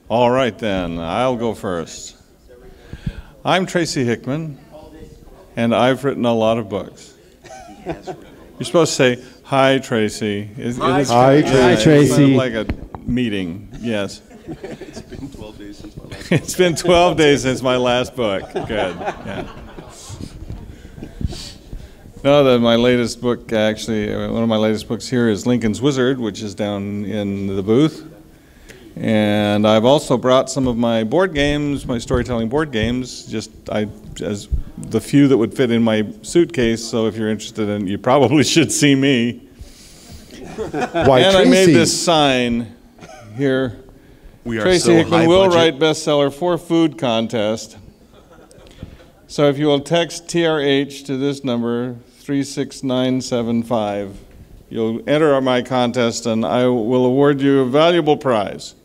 All right, then. I'll go first. I'm Tracy Hickman, and I've written a lot of books. You're supposed to say, "Hi, Tracy." Hi, Tracy. Kind of like a meeting, yes. It's been 12 days since my last book. It's been 12 days since my last book. Good, yeah. No, my latest book, actually, one of my latest books here is Lincoln's Wizard, which is down in the booth. And I've also brought some of my board games, my storytelling board games, as the few that would fit in my suitcase. So if you're interested in, you probably should see me. Why, and Tracy? I made this sign here. We are Tracy so Hickman high will budget. write bestseller for food contest. So if you will text TRH to this number, 36975, you'll enter my contest and I will award you a valuable prize.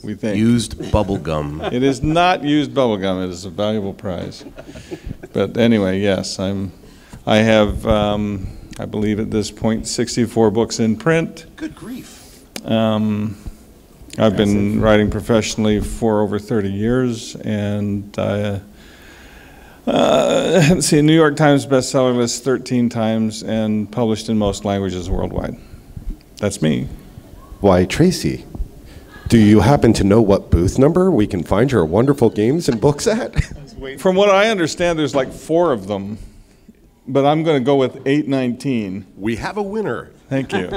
We think. Used bubble gum. It is not used bubblegum, it is a valuable prize. But anyway, yes, I have, I believe at this point, 64 books in print. Good grief. I've been writing professionally for over 30 years, and let's see, New York Times bestseller list 13 times and published in most languages worldwide. That's me. Why, Tracy, do you happen to know what booth number we can find your wonderful games and books at? From what I understand, there's like 4 of them, but I'm going to go with 819. We have a winner. Thank you.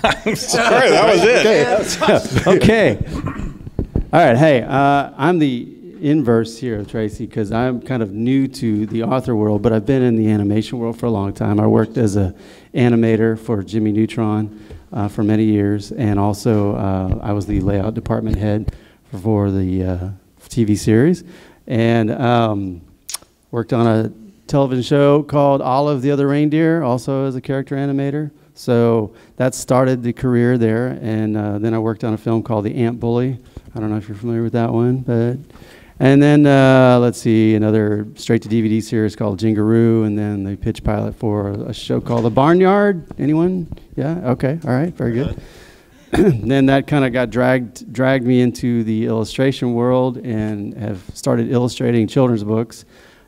I'm sorry, that was it. Okay. All right. Hey, I'm the inverse here of Tracy because I'm kind of new to the author world, but I've been in the animation world for a long time. I worked as an animator for Jimmy Neutron for many years, and also I was the layout department head for the TV series, and worked on a television show called Olive the Other Reindeer, also as a character animator. So that started the career there, and then I worked on a film called The Ant Bully. I don't know if you're familiar with that one, and then let's see, another straight-to-DVD series called Jingaroo, and then the pitch pilot for a show called The Barnyard. Anyone? Yeah? Okay. All right. Very good. Then that kind of got dragged me into the illustration world, and have started illustrating children's books,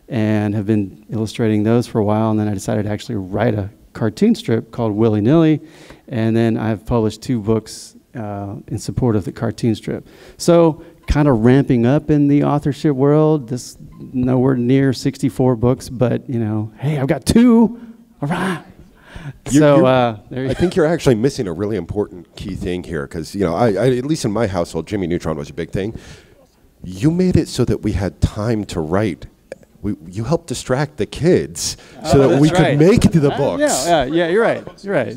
and have been illustrating those for a while. And then I decided to actually write a cartoon strip called Willy Nilly, and then I've published 2 books in support of the cartoon strip. So kind of ramping up in the authorship world. This nowhere near 64 books, but you know, hey, I've got 2. All right. I think you're actually missing a really important key thing here, because you know, I at least in my household, Jimmy Neutron was a big thing. You made it so that we had time to write. You helped distract the kids so that we could make it to the books. Yeah, you're right. You're right.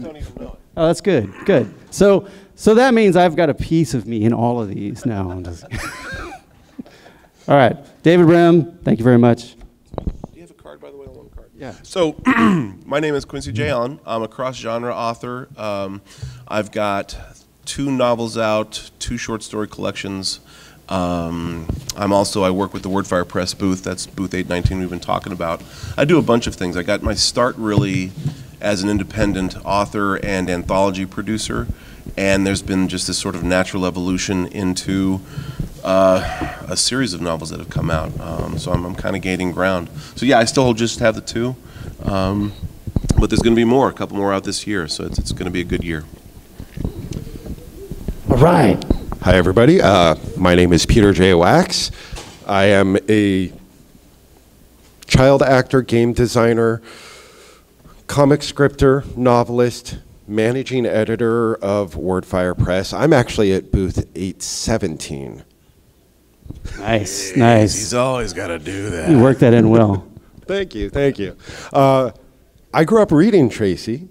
Oh, that's good. Good. So that means I've got a piece of me in all of these now. All right, David Brehm, thank you very much. Do you have a card, by the way? I want a card. Yeah. So, my name is Quincy J. I'm a cross-genre author. I've got 2 novels out, 2 short story collections. I work with the Wordfire Press booth. That's booth 819 we've been talking about. I do a bunch of things. I got my start really as an independent author and anthology producer, and there's been just this sort of natural evolution into a series of novels that have come out. So I'm kind of gaining ground. So yeah, I still just have the 2, but there's going to be more, a couple more out this year. So it's going to be a good year. All right. Hi, everybody. My name is Peter J. Wacks. I am a child actor, game designer, comic scripter, novelist, managing editor of Wordfire Press. I'm actually at booth 817. Nice, nice. He's always got to do that. You worked that in well. Thank you, thank you. I grew up reading, Tracy.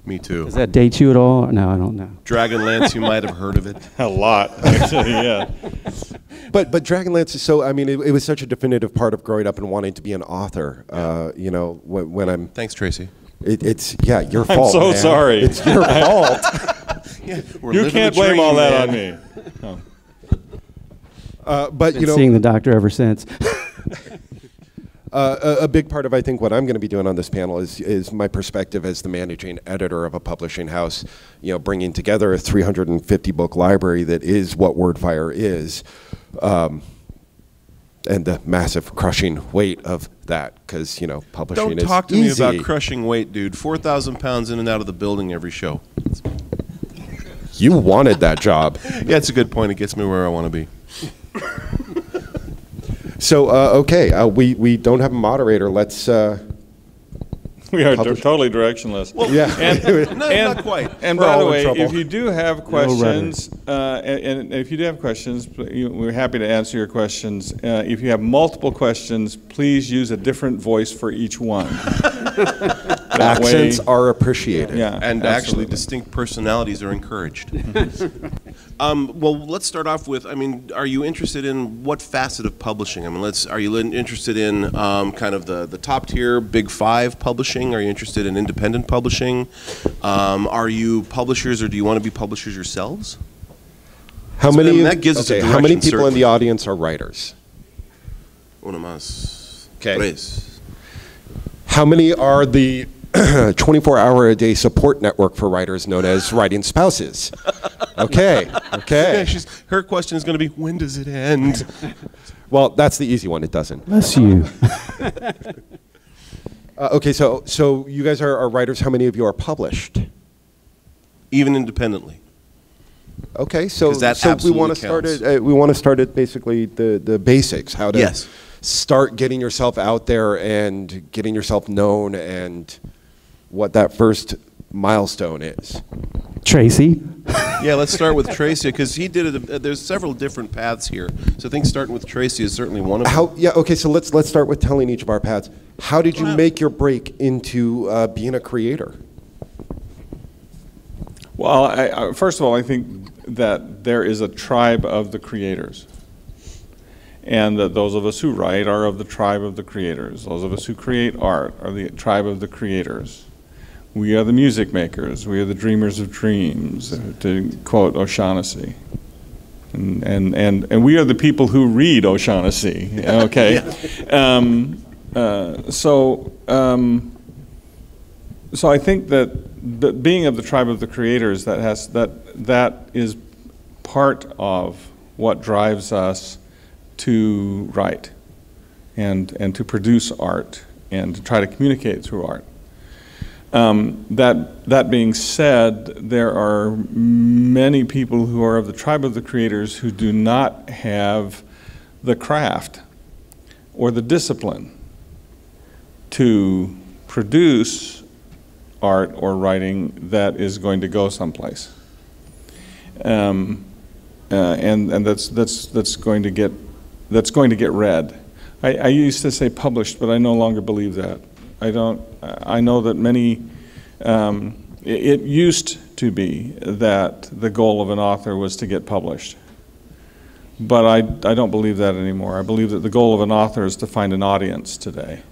Me too. Does that date you at all? No, I don't know. Dragonlance, you might have heard of it. A lot, actually, yeah. But Dragonlance is so, I mean, it was such a definitive part of growing up and wanting to be an author. You know, when I'm... Thanks, Tracy. It's your fault, I'm so man. sorry. It's your fault. Yeah, You can't blame all that on me. But, Been you know... seeing the doctor ever since. A big part of, I think, what I'm going to be doing on this panel is my perspective as the managing editor of a publishing house, you know, bringing together a 350 book library that is what WordFire is, and the massive crushing weight of that, because, you know, publishing Don't is talk to easy. me about crushing weight, dude. 4,000 pounds in and out of the building every show. You wanted that job. Yeah, it's a good point. It gets me where I want to be. So, okay, we don't have a moderator. Let's... We are totally directionless. Well, yeah. No, not quite. And We're by all the in way, trouble. if you do have questions, and if you do have questions, we're happy to answer your questions. If you have multiple questions, please use a different voice for each one. That Accents way- are appreciated. Yeah, And absolutely. actually, distinct personalities are encouraged. Well, let's start off with, I mean, are you interested in what facet of publishing? I mean, are you interested in kind of the top tier, big five publishing? Are you interested in independent publishing? Are you publishers, or do you want to be publishers yourselves? How So many? then that gives us a how many direction, people in the certainly. audience are writers? Uno más. Okay. Tres. How many are the 24-hour-a-day support network for writers known as Writing Spouses? Okay, Yeah, okay. her question is going to be, when does it end? Well, that's the easy one. It doesn't. Bless you. Okay, so you guys are writers. How many of you are published? Even independently. Okay, so 'Cause that so we absolutely want to start counts. it. We want to start at basically the basics. How to Yes. start getting yourself out there and getting yourself known, and what that first milestone is. Tracy. Yeah, let's start with Tracy, because he did it. There's several different paths here. So I think starting with Tracy is certainly one of them. How? Yeah. Okay. So let's start with telling each of our paths. How did you make your break into being a creator? Well, first of all, I think that there is a tribe of the creators. And that those of us who write are of the tribe of the creators. Those of us who create art are the tribe of the creators. We are the music makers. We are the dreamers of dreams, to quote O'Shaughnessy. And we are the people who read O'Shaughnessy, okay? So I think that being of the tribe of the creators, that is part of what drives us to write and to produce art and to try to communicate through art. That being said, there are many people who are of the tribe of the creators who do not have the craft or the discipline to produce art or writing that is going to go someplace, and that's going to get read. I used to say published, but I no longer believe that. I know that many. It used to be that the goal of an author was to get published, but I don't believe that anymore. I believe that the goal of an author is to find an audience today.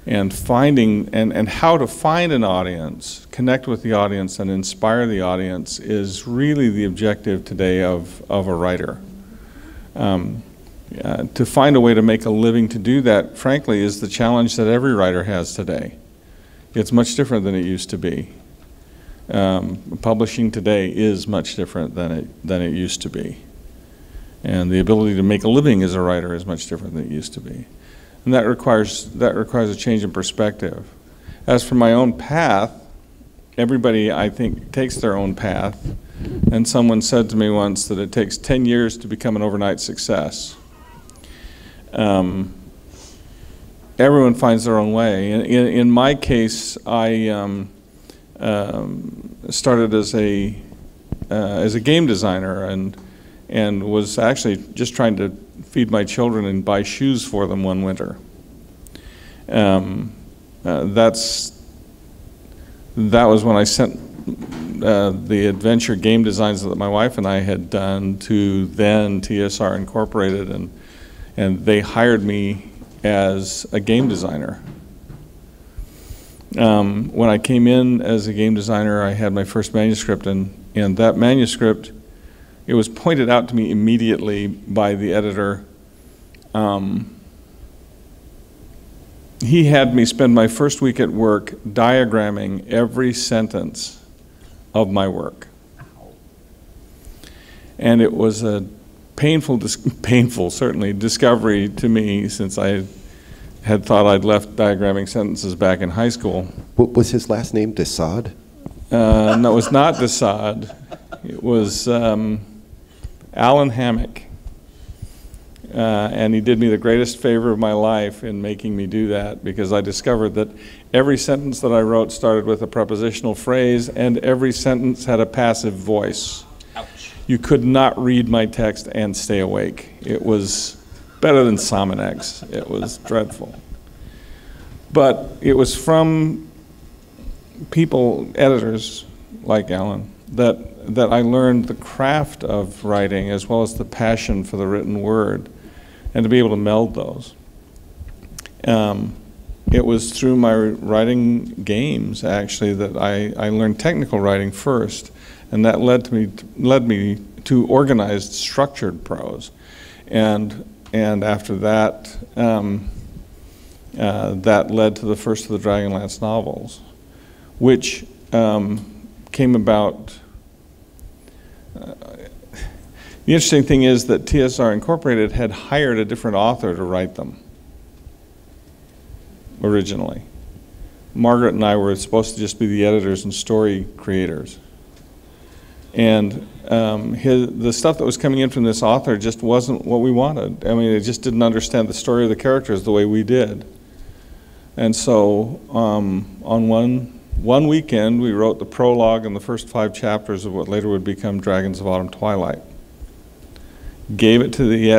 And how to find an audience, connect with the audience, and inspire the audience is really the objective today of a writer. To find a way to make a living to do that, frankly, is the challenge that every writer has today. It's much different than it used to be. Publishing today is much different than it used to be. And the ability to make a living as a writer is much different than it used to be. And that requires a change in perspective. As for my own path, everybody, I think, takes their own path. And someone said to me once that it takes 10 years to become an overnight success. Everyone finds their own way. In my case, I started as a game designer and was actually just trying to feed my children and buy shoes for them one winter. That was when I sent the adventure game designs that my wife and I had done to then TSR Incorporated, and they hired me as a game designer. When I came in as a game designer, I had my first manuscript, and that manuscript, it was pointed out to me immediately by the editor he had me spend my first week at work diagramming every sentence of my work. And it was a painful certainly, discovery to me, since I had thought I'd left diagramming sentences back in high school. What was his last name? Desaad? No, it was not Desaad. It was Alan Hammock. And he did me the greatest favor of my life in making me do that, because I discovered that every sentence that I wrote started with a prepositional phrase, and every sentence had a passive voice. Ouch. You could not read my text and stay awake. It was better than Sominex. It was dreadful. But it was from people, editors like Alan, that I learned the craft of writing as well as the passion for the written word, and to be able to meld those. It was through my writing games, actually, that I learned technical writing first, and that led me to organized, structured prose. And after that, that led to the first of the Dragonlance novels, which came about. The interesting thing is that TSR Incorporated had hired a different author to write them originally. Margaret and I were supposed to just be the editors and story creators. And the stuff that was coming in from this author just wasn't what we wanted. I mean, it just didn't understand the story of the characters the way we did. And so on one weekend, we wrote the prologue and the first 5 chapters of what later would become Dragons of Autumn Twilight. Gave it to the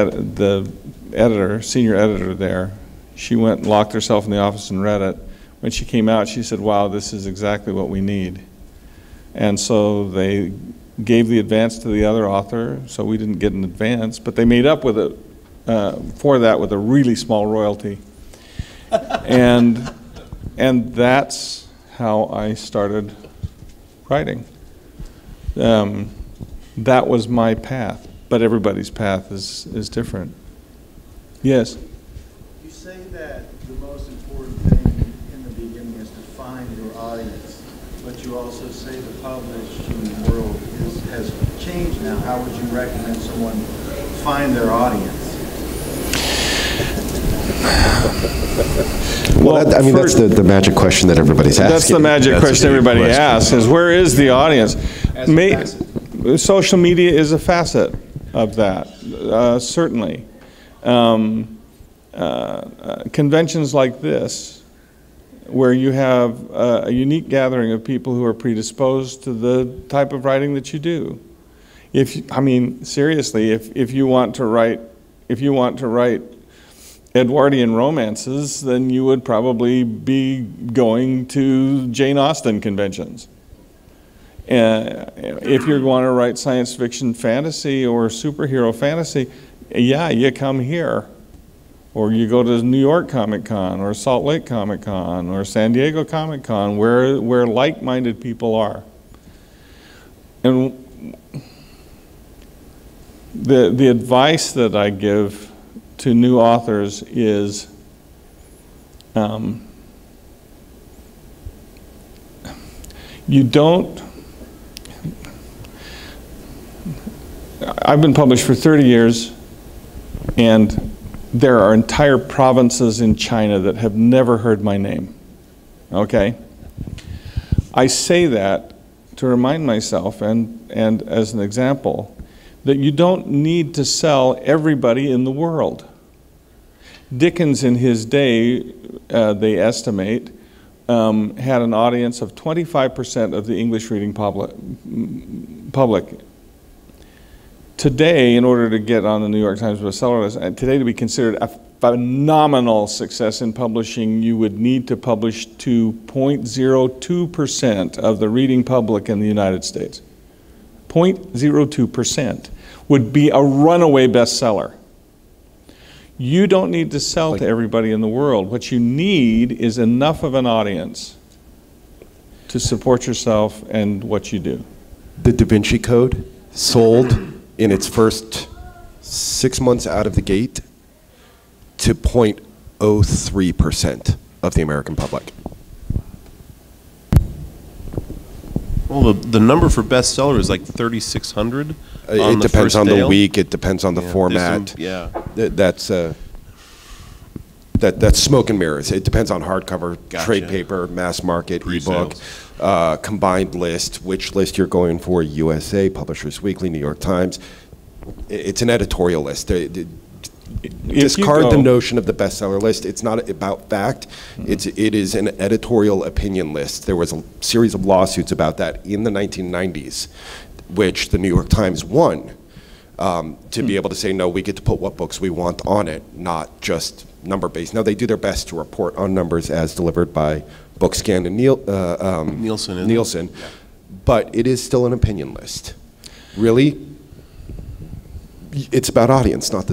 editor, senior editor there. She went and locked herself in the office and read it. When she came out, she said, "Wow, this is exactly what we need." And so they gave the advance to the other author, so we didn't get an advance, but they made up with it for that with a really small royalty. And that's how I started writing. That was my path, but everybody's path is different. Yes? You say that the most important thing in the beginning is to find your audience, but you also say the publishing world has changed now. How would you recommend someone find their audience? Well, I mean, that's the magic question that everybody's asking. That's the magic question everybody asks, is where is the audience? Social media is a facet of that, certainly. Conventions like this, where you have a unique gathering of people who are predisposed to the type of writing that you do. I mean, seriously, if you want to write Edwardian romances, then you would probably be going to Jane Austen conventions. If you're going to write science fiction fantasy or superhero fantasy, yeah, you come here. Or you go to New York Comic Con or Salt Lake Comic Con or San Diego Comic Con, where like-minded people are. And the advice that I give to new authors is I've been published for 30 years, and there are entire provinces in China that have never heard my name, okay? I say that to remind myself, and as an example, that you don't need to sell everybody in the world. Dickens in his day, they estimate, had an audience of 25% of the English reading public. Today, in order to get on the New York Times bestseller list, today to be considered a phenomenal success in publishing, you would need to publish to 0.02% of the reading public in the United States. 0.02% would be a runaway bestseller. You don't need to sell to everybody in the world. What you need is enough of an audience to support yourself and what you do. The Da Vinci Code sold in its first 6 months out of the gate to 0.03% of the American public. Well, the number for bestseller is like 3,600. It depends on the week. It depends on the format. Yeah. That's smoke and mirrors. It depends on hardcover, Gotcha. trade paper, mass market, ebook, Pre-sales. combined list, which list you're going for, USA, Publishers Weekly, New York Times. It's an editorial list. Discard the notion of the bestseller list. It's not about fact. It is an editorial opinion list. There was a series of lawsuits about that in the 1990s, which the New York Times won, to be able to say, no, we get to put what books we want on it, not just number-based. Now, they do their best to report on numbers as delivered by BookScan and Nielsen, Yeah. but it is still an opinion list. Really, it's about audience, not the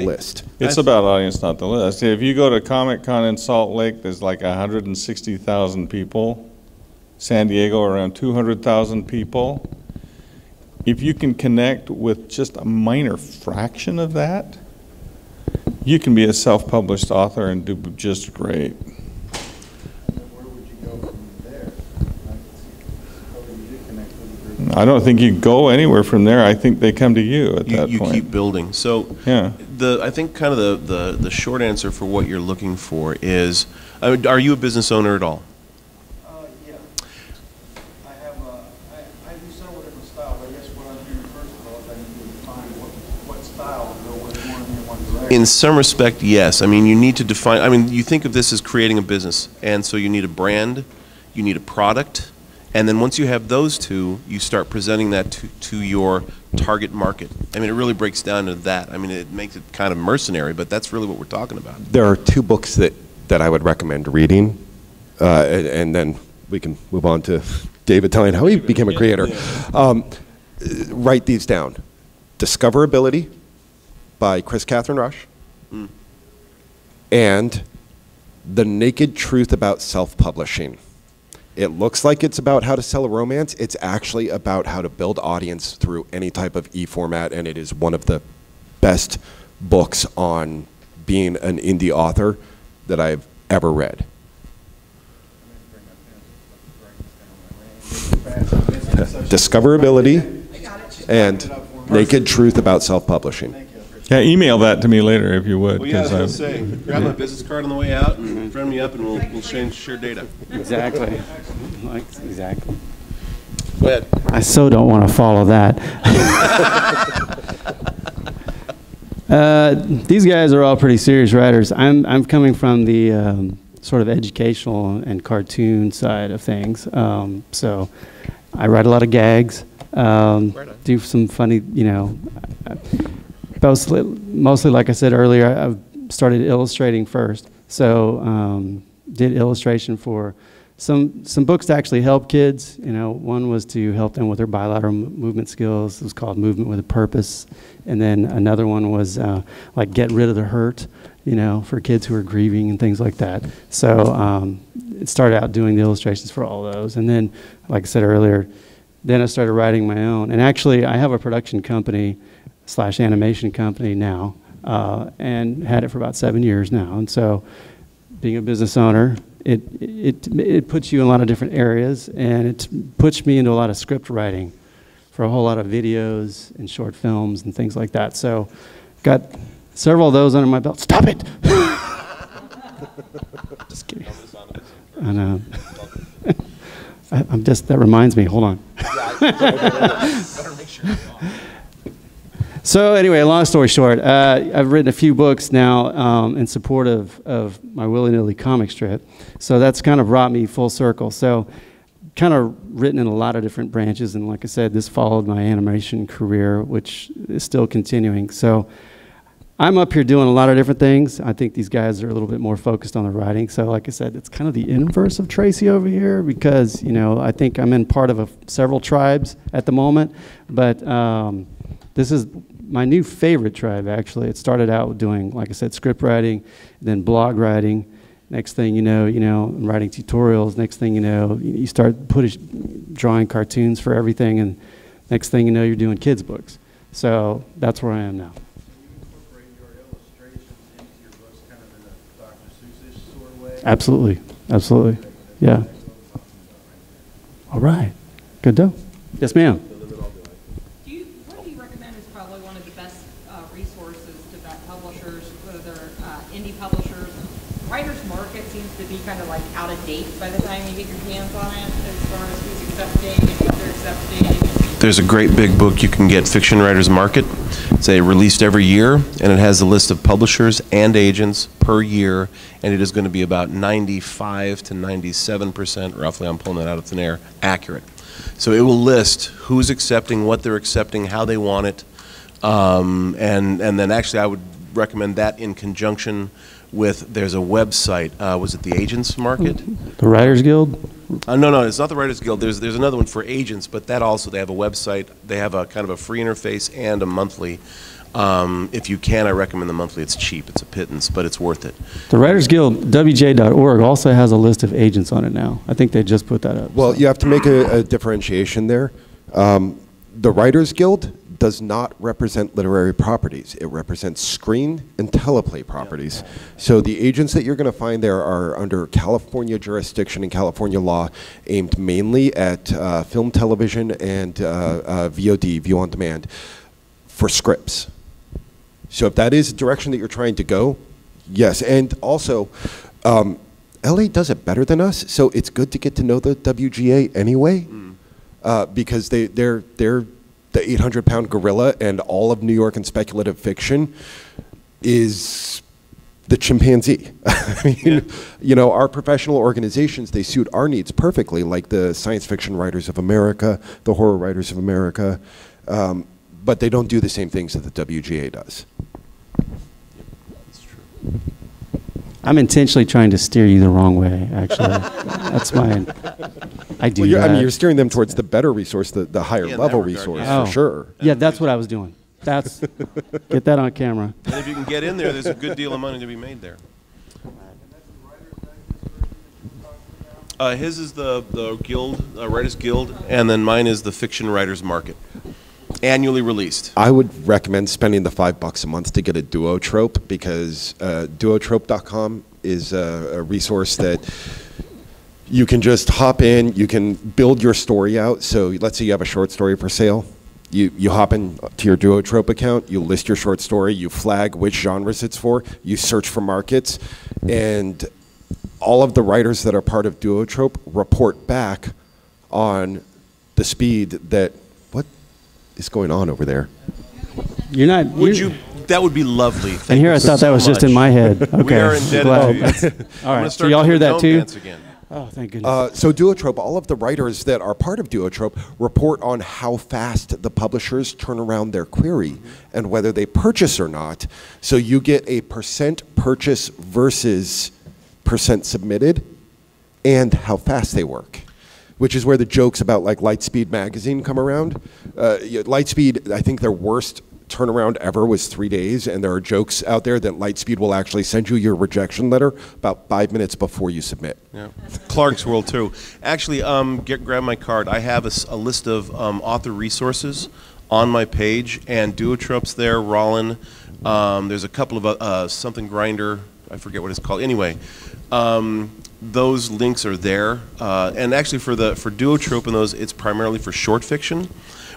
list. It's about audience, not the list. If you go to Comic-Con in Salt Lake, there's like 160,000 people. San Diego, around 200,000 people. If you can connect with just a minor fraction of that, you can be a self-published author and do just great. And then where would you go from there? How would you connect with the group? I don't think you go anywhere from there. I think they come to you at that You point. keep building. So Yeah. I think kind of the short answer for what you're looking for is, are you a business owner at all? Yeah. I do several different styles. I guess what I'm hearing first of all is I need to define what style to go with one in one direction. In some respect, yes. I mean, you need to define, I mean, you think of this as creating a business, and so you need a brand, you need a product, and then once you have those two, you start presenting that to your target market. I mean, it really breaks down to that. I mean, it makes it kind of mercenary, but that's really what we're talking about. There are two books that I would recommend reading, and then we can move on to David telling how he became a creator. Write these down. Discoverability by Chris Catherine Rush, and The Naked Truth About Self-Publishing. It looks like it's about how to sell a romance. It's actually about how to build audience through any type of e-format, and it is one of the best books on being an indie author that I've ever read. Discoverability and Naked Truth About Self-Publishing. Yeah, email that to me later if you would. Well, yeah, I was 'cause going to say, grab my business card on the way out and friend me up, and we'll share data. Exactly. Exactly. Go ahead. I so don't want to follow that. These guys are all pretty serious writers. I'm coming from the sort of educational and cartoon side of things. So I write a lot of gags, do some funny, mostly like I said earlier, I've started illustrating first. So did illustration for some books to actually help kids. One was to help them with their bilateral movement skills. It was called Movement with a Purpose. And then another one was like Get Rid of the Hurt, for kids who are grieving and things like that. So it started out doing the illustrations for all those. And then, like I said earlier, then I started writing my own. And actually, I have a production company / animation company now, and had it for about 7 years now. And so being a business owner, it puts you in a lot of different areas, and it puts me into a lot of script writing for a whole lot of videos and short films and things like that. So got several of those under my belt. Stop it! Just kidding. I know. That reminds me, hold on. So anyway, long story short, I've written a few books now in support of my willy-nilly comic strip. So that's kind of brought me full circle. So kind of written in a lot of different branches. And like I said, this followed my animation career, which is still continuing. So I'm up here doing a lot of different things. I think these guys are a little bit more focused on the writing. So like I said, it's kind of the inverse of Tracy over here because, I think I'm in part of several tribes at the moment. But this is my new favorite tribe, actually. It started out with doing, like I said, script writing, then blog writing. Next thing you know, I'm writing tutorials. Next thing you know, you start drawing cartoons for everything, and next thing you know, you're doing kids' books. So that's where I am now. You incorporate your illustrations into your books kind of in a Dr. Seuss-ish sort of way? Absolutely. Absolutely. Yeah. All right. Good deal. Yes, ma'am. What do you recommend is probably one of the best resources to vet publishers, whether they're indie publishers? Writer's market seems to be kind of like out of date by the time you get your hands on it, as far as who's accepting and what they're accepting. There's a great big book you can get, Fiction Writer's Market. It's released every year, and it has a list of publishers and agents per year, and it is going to be about 95 to 97%, roughly, I'm pulling that out of thin air, accurate. So it will list who's accepting, what they're accepting, how they want it, and then actually I would recommend that in conjunction with, there's a website, was it the Agents Market? The Writers Guild? No, it's not the Writers Guild. There's another one for agents, but that also, they have a website. They have a kind of a free interface and a monthly. If you can, I recommend the monthly. It's cheap. It's a pittance, but it's worth it. The Writers Guild, wj.org, also has a list of agents on it now. I think they just put that up. Well, you have to make a differentiation there. The Writers Guild does not represent literary properties. It represents screen and teleplay properties. So the agents that you're going to find there are under California jurisdiction and California law, aimed mainly at film, television, and VOD, view on demand, for scripts. So if that is the direction that you're trying to go, yes. And also, LA does it better than us, so it's good to get to know the WGA anyway, because they're the 800-pound gorilla, and all of New York and speculative fiction is the chimpanzee. I mean, you know, our professional organizations, they suit our needs perfectly, like the Science Fiction Writers of America, the Horror Writers of America, but they don't do the same things that the WGA does. That's true. I'm intentionally trying to steer you the wrong way, actually. That's my... I do Well, that. I mean, you're steering them towards the better resource, the higher Yeah, in level that regard, resource, yeah. for sure. Yeah, that's what I was doing. That's... Get that on camera. And if you can get in there, there's a good deal of money to be made there. His is the guild, Writers Guild, and then mine is the Fiction Writers Market, annually released. I would recommend spending the $5 a month to get a duotrope, because duotrope.com is a resource that you can just hop in, you can build your story out. So let's say you have a short story for sale. You hop in to your Duotrope account, you list your short story, you flag which genres it's for, you search for markets, and all of the writers that are part of Duotrope report back on the speed that, what is going on over there? You're not... Would you? That would be lovely. Thank And here you I thought so that was just in much. my head. Okay. We are indebted Well, to you. that's- all I'm right. So start y'all hear doing the that dome too? dance again. Oh, thank goodness. So Duotrope, all of the writers that are part of Duotrope report on how fast the publishers turn around their query and whether they purchase or not. So you get a percent purchase versus percent submitted and how fast they work, which is where the jokes about like Lightspeed magazine come around. Lightspeed, I think their worst turnaround ever was 3 days, and there are jokes out there that Lightspeed will actually send you your rejection letter about 5 minutes before you submit. Yeah. Clark's World too. Actually, grab my card. I have a list of author resources on my page, and Duotrope's there, Rollin. There's a couple of something Grinder. I forget what it's called. Anyway, those links are there, and actually for Duotrope and those, it's primarily for short fiction.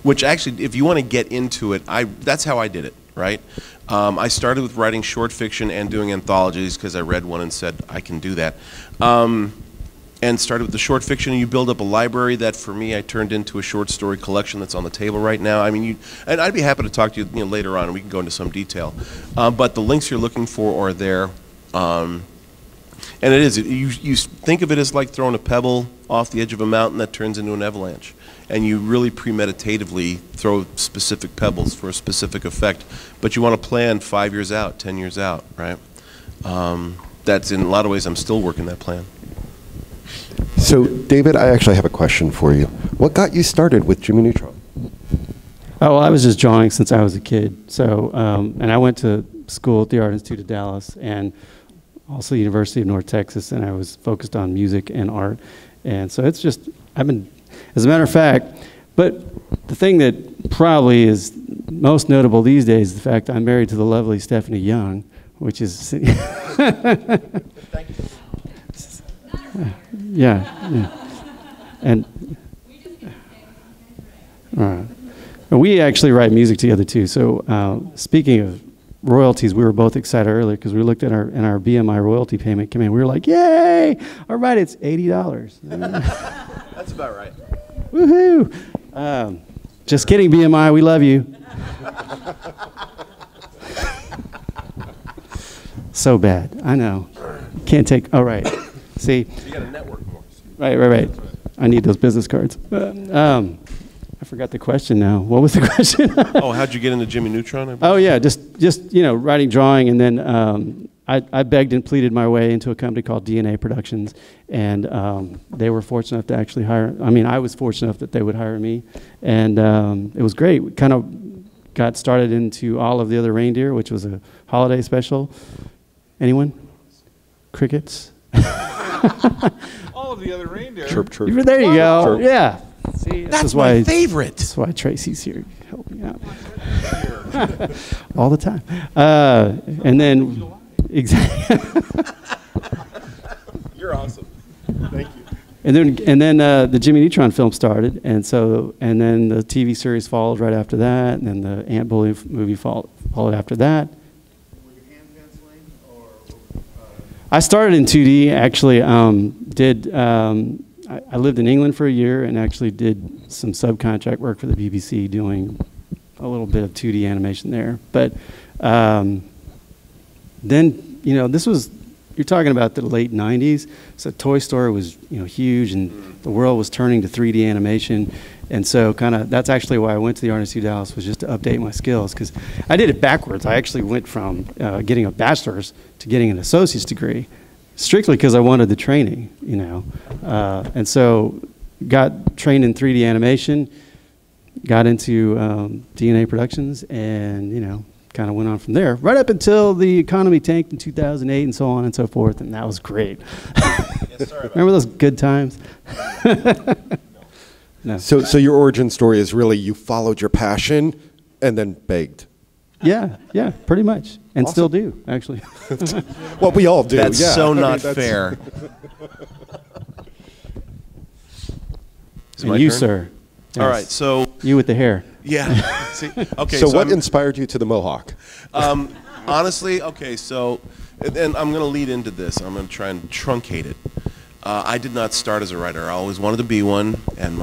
Which actually, if you want to get into it, that's how I did it, right? I started with writing short fiction and doing anthologies because I read one and said, I can do that. And started with the short fiction, and you build up a library that, for me, I turned into a short story collection that's on the table right now. I mean, and I'd be happy to talk to you, later on, and we can go into some detail. But the links you're looking for are there. And it is, you think of it as like throwing a pebble off the edge of a mountain that turns into an avalanche. And you really premeditatively throw specific pebbles for a specific effect. But you want to plan 5 years out, 10 years out, right? That's, in a lot of ways, I'm still working that plan. So, David, I actually have a question for you. What got you started with Jimmy Neutron? Oh, well, I was just drawing since I was a kid. So, and I went to school at the Art Institute of Dallas and also University of North Texas, and I was focused on music and art. And so it's just, I've been, as a matter of fact, but the thing that probably is most notable these days is the fact I'm married to the lovely Stephanie Young, which is... Yeah. And all right. And we actually write music together too. So speaking of royalties, we were both excited earlier because we looked at our BMI royalty payment came in. We were like, "Yay! All right, it's $80." That's about right. Woohoo! Just kidding, BMI. We love you. So bad. I know. Can't take. All right. See. You got to network more. Right. I need those business cards. I forgot the question now. What was the question? Oh, how'd you get into Jimmy Neutron? Oh yeah, just writing, drawing, and then I begged and pleaded my way into a company called DNA Productions, and they were fortunate enough to actually hire. I mean, I was fortunate enough that they would hire me, and it was great. We kind of got started into All of the Other Reindeer, which was a holiday special. Anyone? Crickets. All of the other reindeer. Chirp, chirp. There you go. Chirp. Yeah. See, That's my favorite. That's why Tracy's here helping out all the time. And then, exactly. You're awesome. Thank you. And then the Jimmy Neutron film started, and then the TV series followed right after that, and then the Ant Bully movie followed after that. Were you hand penciling or? I started in 2D. Actually, I lived in England for a year and actually did some subcontract work for the BBC doing a little bit of 2D animation there. But then, this was, you're talking about the late 90s, so Toy Story was, huge, and the world was turning to 3D animation. And so that's actually why I went to the Art Institute Dallas, was just to update my skills, because I did it backwards. I actually went from getting a bachelor's to getting an associate's degree, strictly because I wanted the training, and so got trained in 3D animation, got into DNA Productions, and kind of went on from there, right up until the economy tanked in 2008 and so on and so forth, and that was great. Remember those good times? No. So your origin story is really you followed your passion and then begged. Yeah, pretty much, and Awesome. Still do, actually. Well, we all do. That's yeah. so I mean, not that's- fair. Is it my And you, turn? sir. All Yes. right, so You with the hair. yeah. See, okay. So what I'm- inspired you to the Mohawk? Honestly, okay, so, and I'm going to lead into this. I'm going to try and truncate it. I did not start as a writer. I always wanted to be one, and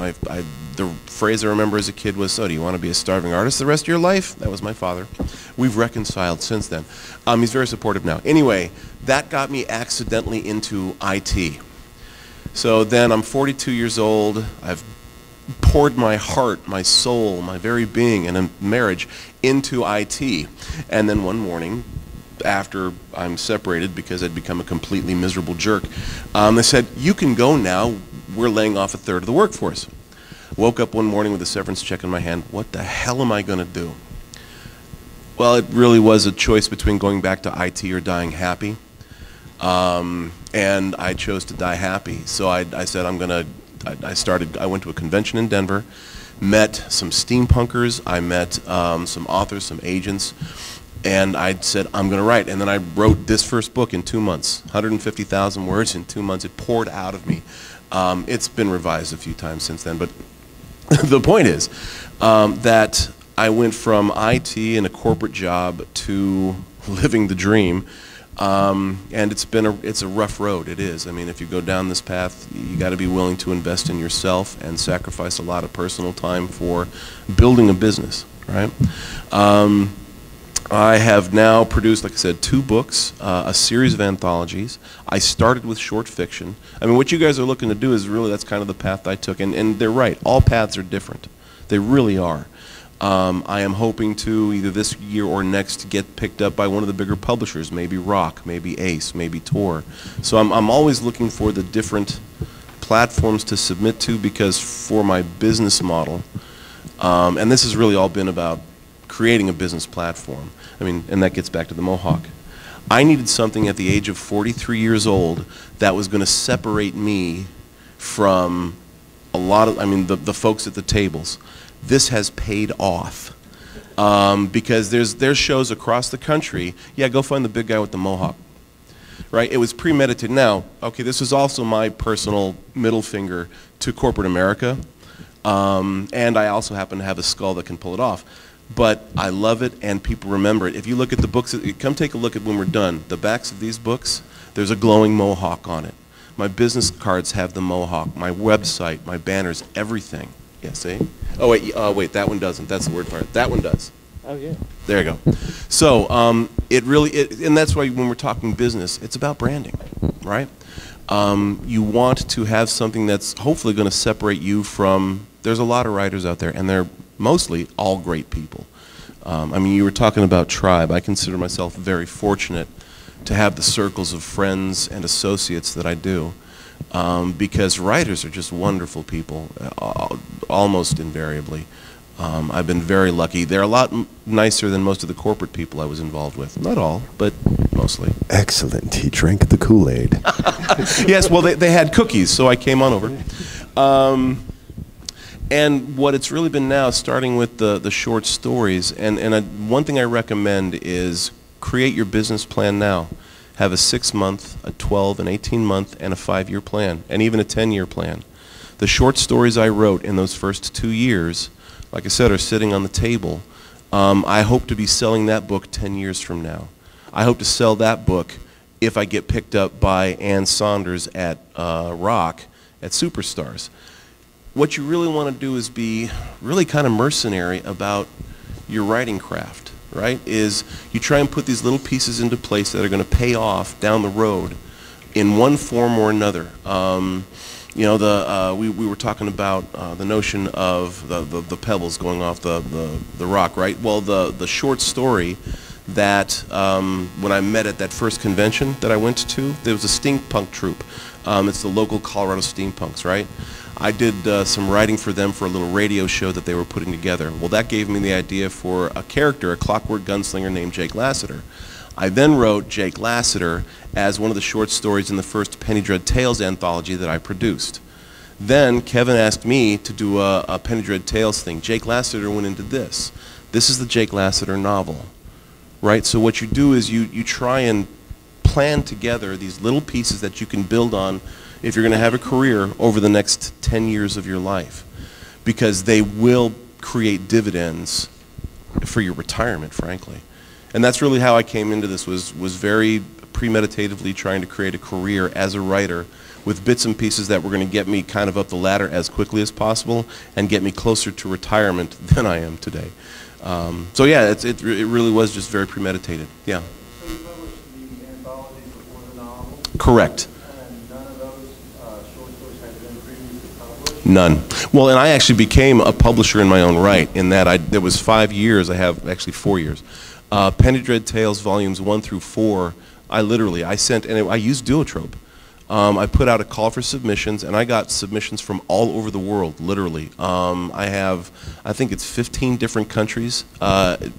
the phrase I remember as a kid was, "So, do you want to be a starving artist the rest of your life?" That was my father. We've reconciled since then. He's very supportive now. Anyway, that got me accidentally into IT. So then I'm 42 years old. I've poured my heart, my soul, my very being, and a marriage into IT. And then one morning, after I'm separated because I'd become a completely miserable jerk, they said, "You can go now. We're laying off a third of the workforce." Woke up one morning with a severance check in my hand. What the hell am I going to do? Well, it really was a choice between going back to IT or dying happy. And I chose to die happy. So I said, I went to a convention in Denver, met some steampunkers, I met some authors, some agents, and I said, I'm going to write. And then I wrote this first book in 2 months, 150,000 words in 2 months. It poured out of me. It's been revised a few times since then, but the point is that I went from IT and a corporate job to living the dream. And it's a rough road. It is. I mean, if you go down this path, you got to be willing to invest in yourself and sacrifice a lot of personal time for building a business, right? I have now produced, like I said, 2 books, a series of anthologies. I started with short fiction. I mean, what you guys are looking to do is really, that's kind of the path I took. And they're right. All paths are different. They really are. I am hoping to, either this year or next, get picked up by one of the bigger publishers, maybe Rock, maybe Ace, maybe Tor. So I'm always looking for the different platforms to submit to, because for my business model, and this has really all been about creating a business platform. I mean, and that gets back to the Mohawk. I needed something at the age of 43 years old that was going to separate me from a lot of, I mean, the folks at the tables. This has paid off because there's shows across the country. Yeah, go find the big guy with the Mohawk, right? It was premeditated. Now, okay, this is also my personal middle finger to corporate America, and I also happen to have a skull that can pull it off. But I love it, and people remember it. If you look at the books, come take a look at when we're done. The backs of these books, there's a glowing mohawk on it. My business cards have the mohawk. My website, my banners, everything. Yeah, see? Oh, wait, that one doesn't. That's the word part. That one does. Oh, yeah. There you go. So it really, and that's why when we're talking business, it's about branding, right? You want to have something that's hopefully going to separate you from, there's a lot of writers out there, and they're mostly all great people. I mean, you were talking about tribe. I consider myself very fortunate to have the circles of friends and associates that I do, because writers are just wonderful people, almost invariably. I've been very lucky. They're a lot nicer than most of the corporate people I was involved with. Not all, but mostly. Excellent. He drank the Kool-Aid. Yes, well, they had cookies, so I came on over. And what it's really been now, starting with the short stories, and one thing I recommend is create your business plan now. Have a 6-month, a 12, an 18-month, and a 5-year plan, and even a 10-year plan. The short stories I wrote in those first 2 years, like I said, are sitting on the table. I hope to be selling that book 10 years from now. I hope to sell that book if I get picked up by Ann Saunders at Rock, at Superstars. What you really want to do is be really kind of mercenary about your writing craft, right? Is you try and put these little pieces into place that are going to pay off down the road in one form or another. You know, we were talking about the notion of the pebbles going off the rock, right? Well, the short story that when I met at that first convention that I went to, there was a steampunk troupe. It's the local Colorado steampunks, right? I did some writing for them for a little radio show that they were putting together. Well, that gave me the idea for a character, a clockwork gunslinger named Jake Lassiter. I then wrote Jake Lassiter as one of the short stories in the first Penny Dread Tales anthology that I produced. Then Kevin asked me to do a Penny Dread Tales thing. Jake Lassiter went into this. This is the Jake Lassiter novel, right? So what you do is you try and plan together these little pieces that you can build on if you're going to have a career over the next 10 years of your life, because they will create dividends for your retirement, frankly. And that's really how I came into this, was very premeditatively trying to create a career as a writer with bits and pieces that were going to get me kind of up the ladder as quickly as possible and get me closer to retirement than I am today. So yeah, it really was just very premeditated. Yeah. So you published the anthologies before the novel? Correct. And none of those short stories had been previously published? None. Well, and I actually became a publisher in my own right, in that there was 5 years, I have actually 4 years. Penny Dread Tales volumes 1 through 4, I sent, and I used Duotrope. I put out a call for submissions, and I got submissions from all over the world, literally. I think it's 15 different countries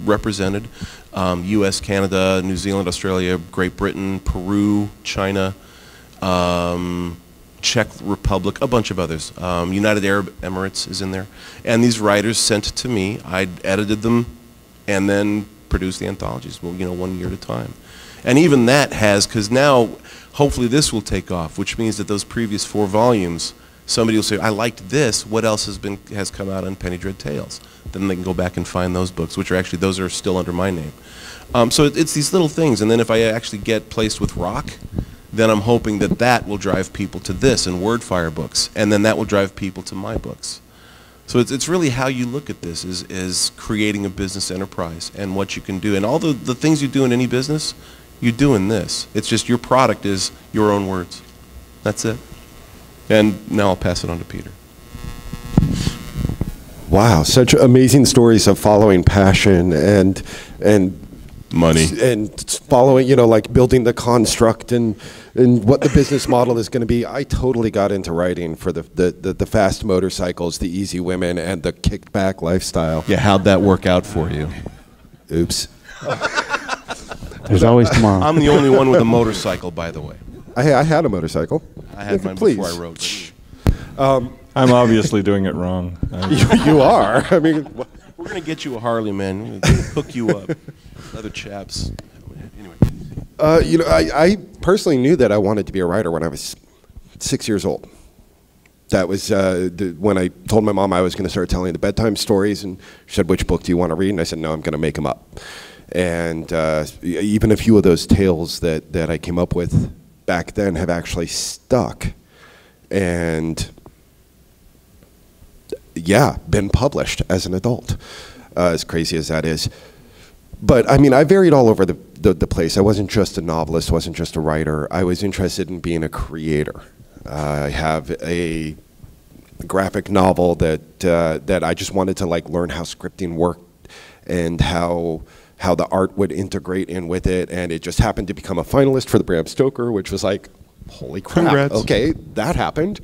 represented. US, Canada, New Zealand, Australia, Great Britain, Peru, China, Czech Republic, a bunch of others. United Arab Emirates is in there. And these writers sent it to me. I edited them and then produced the anthologies, well, you know, 1 year at a time. And even that has, because now hopefully this will take off, which means that those previous 4 volumes, somebody will say, I liked this, what else has come out on Penny Dread Tales? Then they can go back and find those books, which are actually, those are still under my name. So it's these little things, and then if I actually get placed with Rock, then I'm hoping that that will drive people to this and Wordfire books, and then that will drive people to my books. So it's really how you look at this, is creating a business enterprise and what you can do. And all the things you do in any business, you do in this. It's just your product is your own words. That's it. And now I'll pass it on to Peter. Wow, such amazing stories of following passion and Money. and following, you know, like building the construct and what the business model is going to be. I totally got into writing for the fast motorcycles, the easy women, and the kicked back lifestyle. Yeah, how'd that work out for you? Oops. There's always tomorrow. I'm the only one with a motorcycle, by the way. I had a motorcycle. I had mine Please. before I wrote. I'm obviously doing it wrong. You are. I mean, We're going to get you a Harley, man. We're going to hook you up. Other chaps. Anyway. You know, I personally knew that I wanted to be a writer when I was 6 years old. That was when I told my mom I was going to start telling the bedtime stories, and she said, "Which book do you want to read?" And I said, "No, I'm going to make them up." And even a few of those tales that I came up with back then have actually stuck, and yeah, been published as an adult, as crazy as that is. But I mean, I varied all over the place. I wasn't just a novelist, wasn't just a writer. I was interested in being a creator. I have a graphic novel that I just wanted to like learn how scripting worked and how the art would integrate in with it, and it just happened to become a finalist for the Bram Stoker, which was like, holy crap! Congrats. Okay, that happened.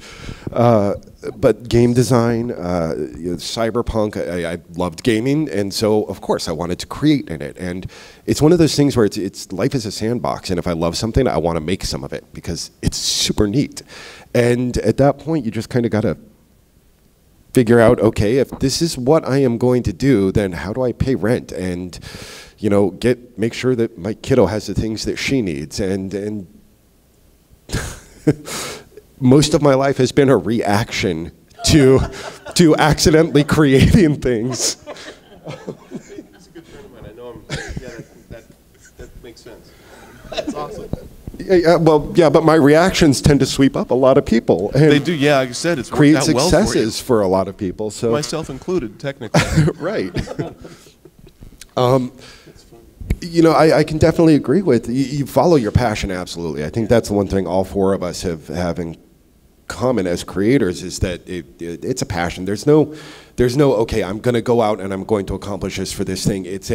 But game design, cyberpunk, I loved gaming, and so of course I wanted to create in it. And it's one of those things where it's life is a sandbox, and if I love something, I want to make some of it because it's super neat. And at that point, you just kind of got to figure out, okay, if this is what I am going to do, then how do I pay rent and, you know, make sure that my kiddo has the things that she needs. And most of my life has been a reaction to accidentally creating things. He's a good friend of mine. I know him. Yeah, that makes sense. That's awesome. Yeah, but my reactions tend to sweep up a lot of people. And They do, yeah. Like I said, it's create worked out well successes for a lot of people. So myself included, technically. right. You know, I can definitely agree with you follow your passion, absolutely. I think that's the one thing all four of us have in common as creators is that it's a passion. There's no okay, I'm going to go out and I'm going to accomplish this for this thing. It's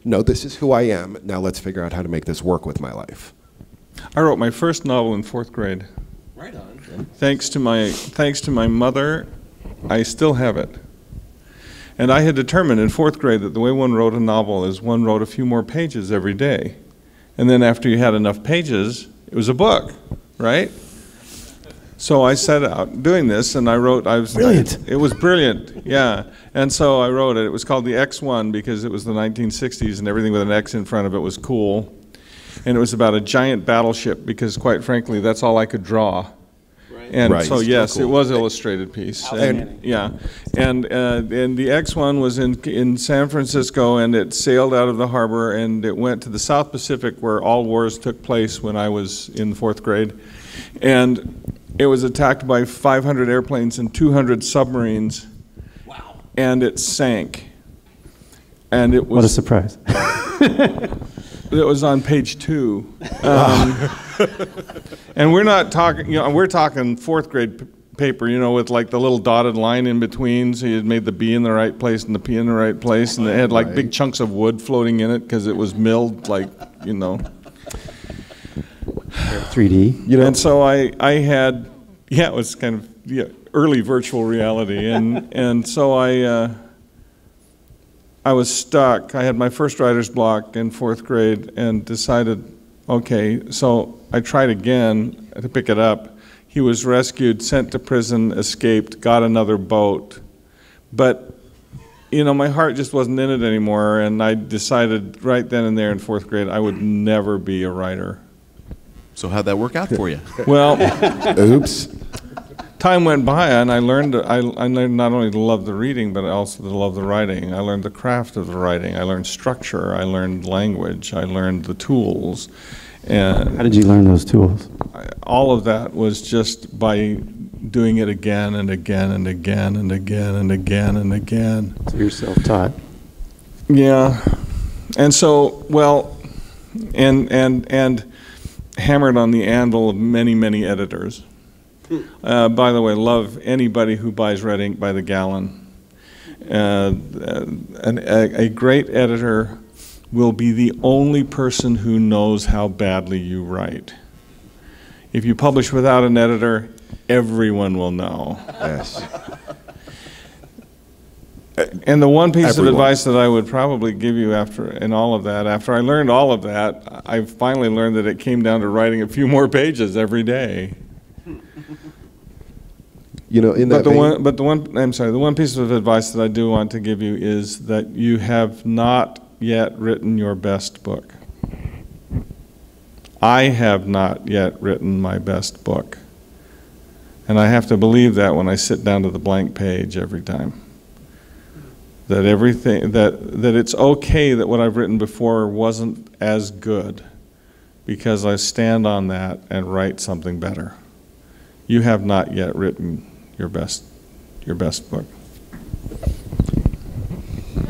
no, this is who I am. Now let's figure out how to make this work with my life. I wrote my first novel in 4th grade. Right on. Thanks to my mother, I still have it. And I had determined in 4th grade that the way one wrote a novel is one wrote a few more pages every day. And then after you had enough pages, it was a book, right? So I set out doing this, and I wrote. Brilliant. It was brilliant, yeah. And so I wrote it. It was called the X1 because it was the 1960s, and everything with an X in front of it was cool. And it was about a giant battleship because, quite frankly, that's all I could draw. And Right. so yes, it was an illustrated piece. And, yeah, and the X1 was in San Francisco, and it sailed out of the harbor, and it went to the South Pacific, where all wars took place when I was in 4th grade, and it was attacked by 500 airplanes and 200 submarines. Wow! And it sank. And it was What a surprise. It was on page 2. And we're not talking, we're talking 4th grade paper, with like the little dotted line in between, so you had made the B in the right place and the P in the right place, and it had like big chunks of wood floating in it because it was milled, like, 3D. And so I had, it was kind of early virtual reality, and so I was stuck. I had my first writer's block in 4th grade and decided, okay, so I tried again to pick it up. He was rescued, sent to prison, escaped, got another boat. But, my heart just wasn't in it anymore, and I decided right then and there in 4th grade I would never be a writer. So how'd that work out for you? Well, Oops. time went by, and I learned not only to love the reading, but also to love the writing. I learned the craft of the writing. I learned structure. I learned language. I learned the tools. And How did you learn those tools? all of that was just by doing it again and again and again and again and again and again. So you're self-taught. Yeah. And so, and hammered on the anvil of many, many editors. By the way, love anybody who buys red ink by the gallon. A great editor will be the only person who knows how badly you write. If you publish without an editor, everyone will know. Yes. And the one piece Everyone. of advice that I would probably give you after I learned all of that, I finally learned that it came down to writing a few more pages every day. In that the one piece of advice that I do want to give you is that you have not yet written your best book. I have not yet written my best book. And I have to believe that when I sit down to the blank page every time. That everything, that it's okay that what I've written before wasn't as good, because I stand on that and write something better. You have not yet written your best book.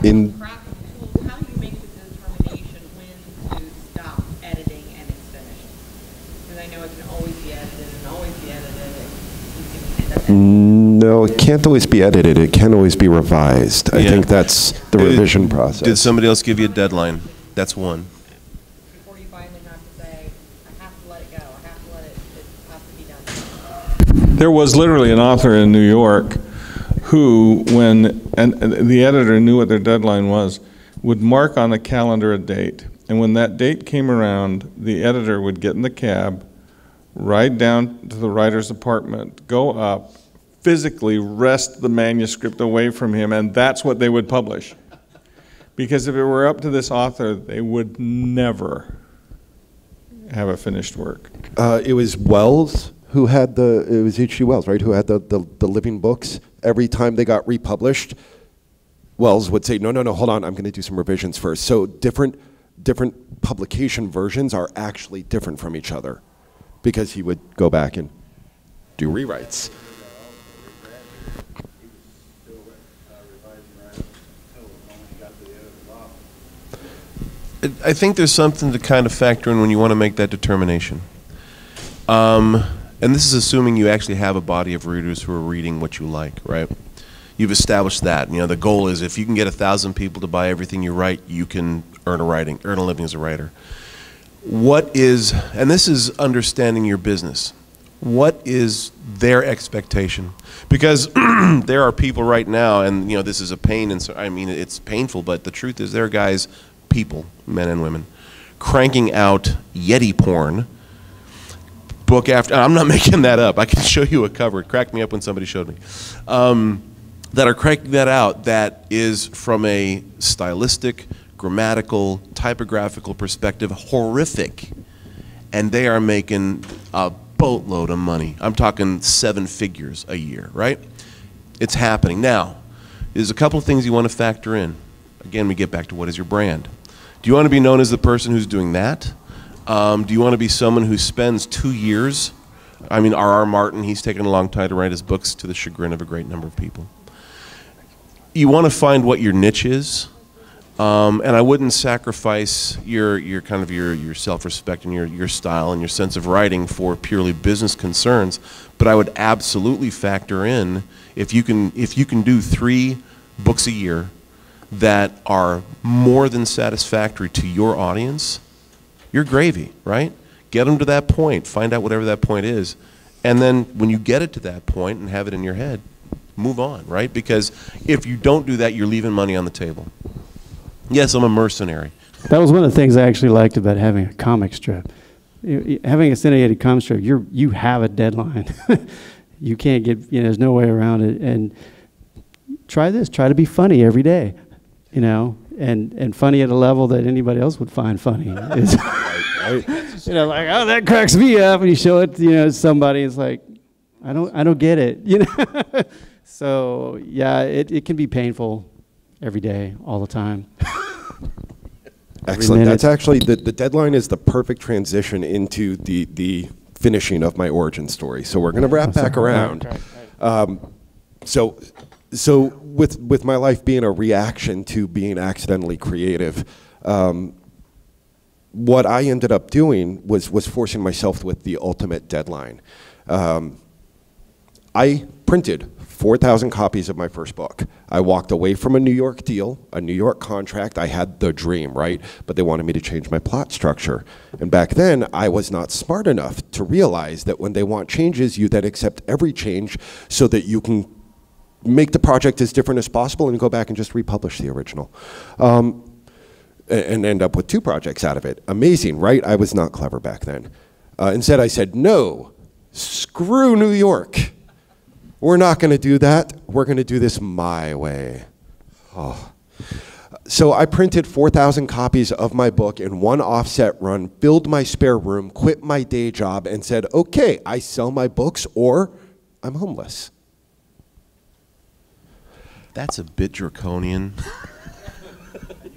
In practical, how do you make the determination when to stop editing and it's finished? Because I know it can always be edited and always be edited, and you can end up editing. No, it can't always be edited. It can always be revised. I think that's the revision process. Did somebody else give you a deadline? That's one. Before you finally have to say, I have to let it go, I have to let it has to be done. There was literally an author in New York who, and the editor knew what their deadline was, would mark on the calendar a date. And when that date came around, the editor would get in the cab, ride down to the writer's apartment, go up, physically wrest the manuscript away from him, and that's what they would publish. Because if it were up to this author, they would never have a finished work. It was Wells who had it was H.G. Wells, right, who had the living books. Every time they got republished, Wells would say, no, hold on, I'm going to do some revisions first. So different publication versions are actually different from each other, because he would go back and do rewrites. I think there's something to kind of factor in when you want to make that determination. And this is assuming you actually have a body of readers who are reading what you like, right? You've established that. You know, the goal is if you can get 1,000 people to buy everything you write, you can earn a living as a writer. What is, and this is understanding your business, what is their expectation? Because there are people right now, and you know, this is a pain, and so, I mean, it's painful, but the truth is there are guys, people, men and women, cranking out Yeti porn, book after, I'm not making that up, I can show you a cover, it cracked me up when somebody showed me, that are cranking that out that is from a stylistic, grammatical, typographical perspective horrific, and they are making a boatload of money. I'm talking 7 figures a year, right? It's happening. Now, there's a couple of things you want to factor in. Again, we get back to what is your brand. Do you want to be known as the person who's doing that? Do you want to be someone who spends 2 years? I mean, R.R. Martin, he's taken a long time to write his books to the chagrin of a great number of people. You want to find what your niche is, and I wouldn't sacrifice your kind of your self-respect and your style and your sense of writing for purely business concerns, but I would absolutely factor in if you can do 3 books a year that are more than satisfactory to your audience, you're gravy, right? Get them to that point, find out whatever that point is, and then when you get it to that point and have it in your head, move on, right? Because if you don't do that, you're leaving money on the table. Yes, I'm a mercenary. That was one of the things I actually liked about having a comic strip. Having a syndicated comic strip, you have a deadline. You can't get, there's no way around it. And try this, try to be funny every day, and funny at a level that anybody else would find funny. Like, oh, that cracks me up, and you show it to somebody, it's like, I don't get it, So yeah, it can be painful every day, all the time. Excellent. That's actually, the deadline is the perfect transition into the finishing of my origin story. So we're going to wrap back around. So with my life being a reaction to being accidentally creative, what I ended up doing was forcing myself with the ultimate deadline. I printed 4,000 copies of my first book. I walked away from a New York deal, a New York contract. I had the dream, right? But they wanted me to change my plot structure. And back then, I was not smart enough to realize that when they want changes, you then accept every change so that you can make the project as different as possible and go back and just republish the original. And end up with 2 projects out of it. Amazing, right? I was not clever back then. Instead, I said, no, screw New York. We're not going to do that. We're going to do this my way. Oh. So I printed 4,000 copies of my book in one offset run, filled my spare room, quit my day job, and said, okay, I sell my books or I'm homeless. That's a bit draconian.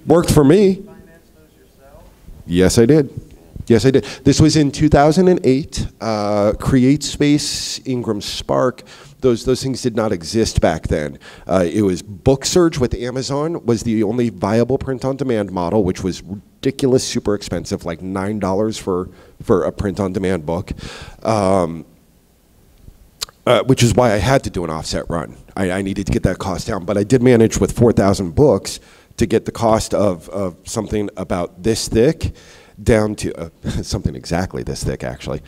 Worked for me. Yes, I did. Yes, I did. This was in 2008. Create Space, Ingram Spark, those things did not exist back then. It was BookSurge with Amazon was the only viable print-on-demand model, which was ridiculous, super expensive, like $9 for a print-on-demand book. Which is why I had to do an offset run. I needed to get that cost down, but I did manage with 4,000 books to get the cost of something about this thick down to something exactly this thick, actually.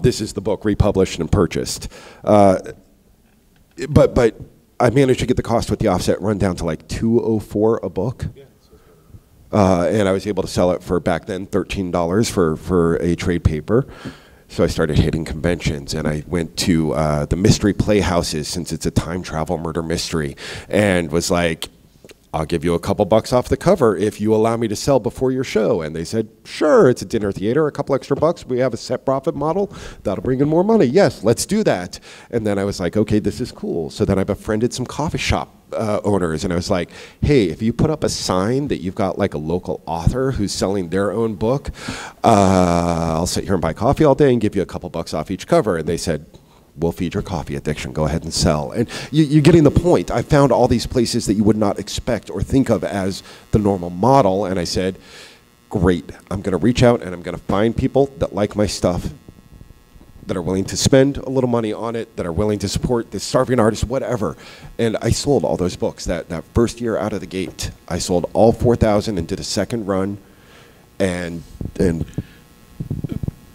This is the book republished and purchased. But I managed to get the cost with the offset run down to like $204 a book. And I was able to sell it for, back then, $13 for a trade paper. So I started hitting conventions, and I went to the mystery playhouses, since it's a time travel murder mystery, and was like, I'll give you a couple bucks off the cover if you allow me to sell before your show. And they said, sure, it's a dinner theater, a couple extra bucks. We have a set profit model. That'll bring in more money. Yes, let's do that. And then I was like, okay, this is cool. So then I befriended some coffee shop owners, and I was like, hey, if you put up a sign that you've got like a local author who's selling their own book, I'll sit here and buy coffee all day and give you a couple bucks off each cover. And they said, we'll feed your coffee addiction, go ahead and sell. And you're getting the point. I found all these places that you would not expect or think of as the normal model, and I said, great, I'm gonna reach out and I'm gonna find people that like my stuff, that are willing to spend a little money on it, that are willing to support this starving artist, whatever. And I sold all those books. That first year out of the gate, I sold all 4,000 and did a second run, and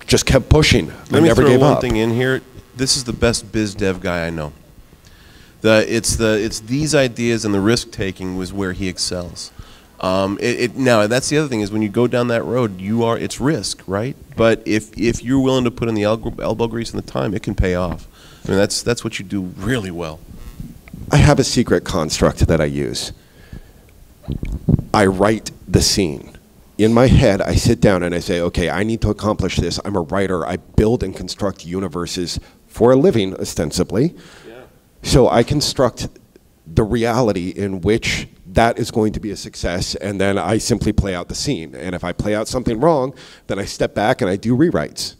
just kept pushing. Let me never throw gave one up. thing in here. This is the best biz dev guy I know. It's these ideas, and the risk taking was where he excels. Now that's the other thing, is when you go down that road, it's risk, right? But if you're willing to put in the elbow grease and the time, it can pay off. I mean, that's what you do really well. I have a secret construct that I use. I write the scene. In my head, I sit down and I say, okay, I need to accomplish this. I'm a writer. I build and construct universes for a living, ostensibly. Yeah. So I construct the reality in which that is going to be a success, and then I simply play out the scene. And if I play out something wrong, then I step back and I do rewrites.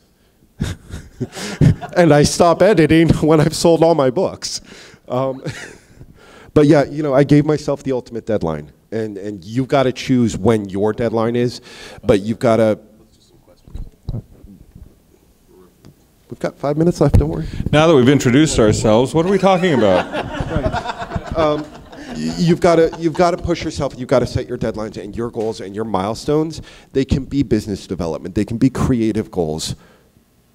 And I stop editing when I've sold all my books. But yeah, you know, I gave myself the ultimate deadline. And you've got to choose when your deadline is, but you've got to... We've got 5 minutes left, don't worry. Now that we've introduced ourselves, what are we talking about? You've got to push yourself. You've got to set your deadlines and your goals and your milestones. They can be business development. They can be creative goals.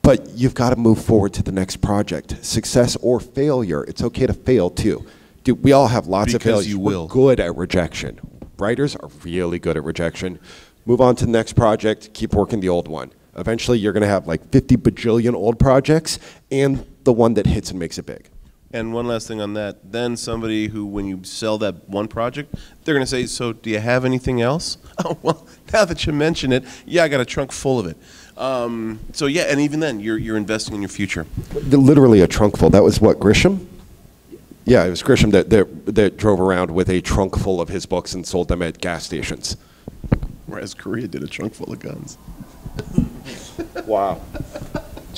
But you've got to move forward to the next project. Success or failure. It's okay to fail too. Dude, we all have lots of failures. You will. We're good at rejection. Writers are really good at rejection. Move on to the next project. Keep working the old one. Eventually, you're going to have like 50 bajillion old projects and the one that hits and makes it big. And one last thing on that, then somebody who, when you sell that one project, they're going to say, so do you have anything else? Oh, well, now that you mention it, yeah, I got a trunk full of it. So yeah, and even then, you're investing in your future. Literally a trunk full. That was what, Grisham? Yeah, it was Grisham that drove around with a trunk full of his books and sold them at gas stations. Whereas Korea did a trunk full of guns. Wow.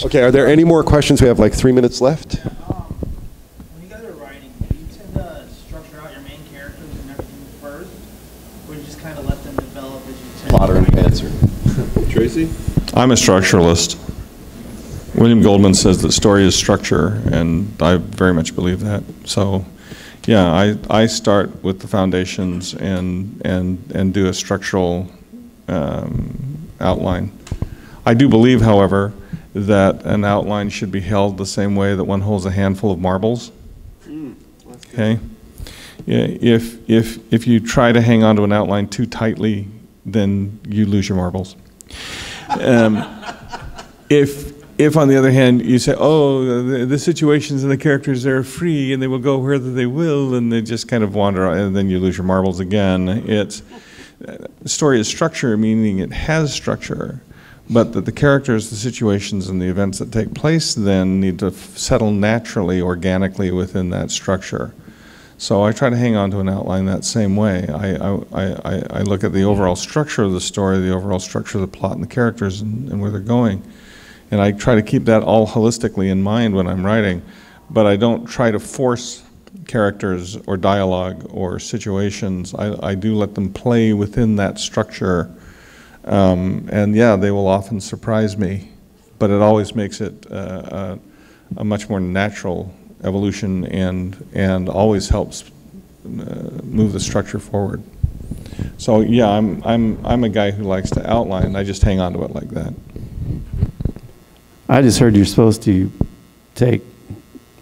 Okay, are there any more questions? We have like 3 minutes left. When you guys are writing, do you tend to structure out your main characters and everything first, or you just kind of let them develop as you tend Plotter and to write? pantser. Tracy? I'm a structuralist. William Goldman says that story is structure, and I very much believe that. So, yeah, I start with the foundations and do a structural outline. I do believe, however, that an outline should be held the same way that one holds a handful of marbles. Okay? Yeah, if you try to hang on to an outline too tightly, then you lose your marbles. If, on the other hand, you say, oh, the situations and the characters are free and they will go wherever they will, and they just kind of wander, and then you lose your marbles again. The story is structure, meaning it has structure, but that the characters, the situations, and the events that take place then need to settle naturally, organically within that structure. So I try to hang on to an outline that same way. I look at the overall structure of the story, the overall structure of the plot and the characters and where they're going. And I try to keep that all holistically in mind when I'm writing, but I don't try to force characters or dialogue or situations. I do let them play within that structure. And yeah, they will often surprise me, but it always makes it a much more natural evolution and always helps move the structure forward. So yeah, I'm a guy who likes to outline. I just hang on to it like that. I just heard you're supposed to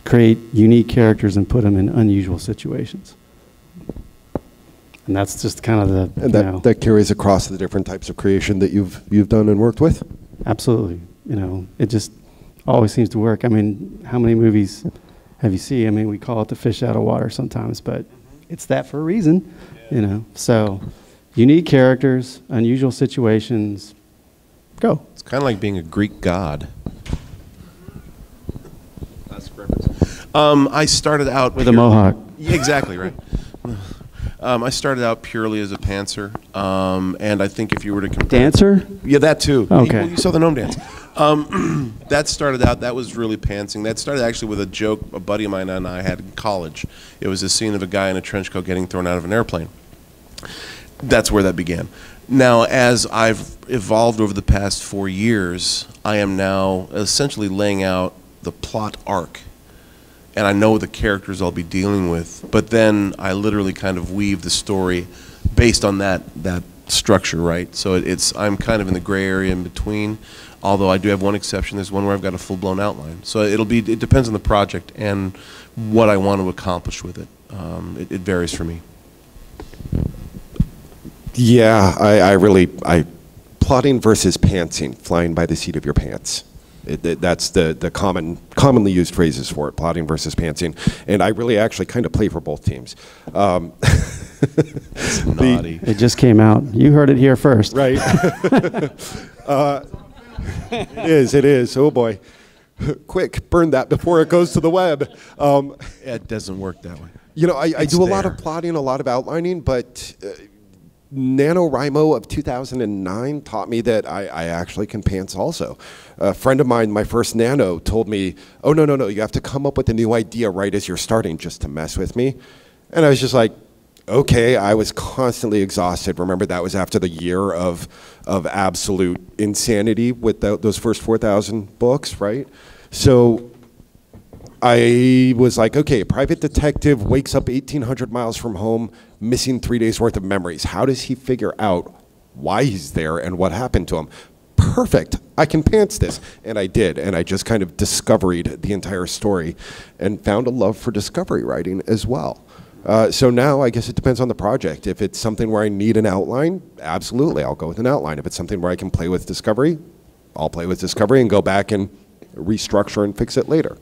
create unique characters and put them in unusual situations. And that's just kind of the, And that carries across the different types of creation that you've done and worked with? Absolutely. It just always seems to work. I mean, how many movies have you seen? I mean, we call it the fish out of water sometimes, but it's that for a reason, So, unique characters, unusual situations, go. It's kind of like being a Greek god. I started out with a mohawk. Yeah, exactly right. I started out purely as a pantser, and I think if you were to compare, dancer, yeah, that too. Okay, well, you saw the gnome dance. That started out. That was really pantsing. That started actually with a joke a buddy of mine and I had in college. It was a scene of a guy in a trench coat getting thrown out of an airplane. That's where that began. Now, as I've evolved over the past 4 years, I am now essentially laying out the plot arc. And I know the characters I'll be dealing with, but then I literally kind of weave the story based on that structure, right? So I'm kind of in the gray area in between, although I do have one exception. There's one where I've got a full-blown outline. So it depends on the project and what I want to accomplish with it. It varies for me. Yeah, I plotting versus pantsing, flying by the seat of your pants. That's the commonly used phrases for it, plotting versus pantsing. And I really actually kind of play for both teams. That's naughty. It just came out. You heard it here first. Right. It is. Oh boy. Quick, burn that before it goes to the web. It doesn't work that way. I do a lot of plotting, a lot of outlining, but NaNoWriMo of 2009 taught me that I actually can pants also. A friend of mine, my first Nano, told me, oh, no, you have to come up with a new idea right as you're starting just to mess with me. And I was just like, okay, I was constantly exhausted. Remember, that was after the year of absolute insanity with those first 4,000 books, right? So I was like, okay, a private detective wakes up 1,800 miles from home, missing 3 days worth of memories. How does he figure out why he's there and what happened to him? Perfect, I can pants this. And I did, and I just kind of discovered the entire story and found a love for discovery writing as well. So now I guess it depends on the project. If it's something where I need an outline, absolutely, I'll go with an outline. If it's something where I can play with discovery, I'll play with discovery and go back and restructure and fix it later.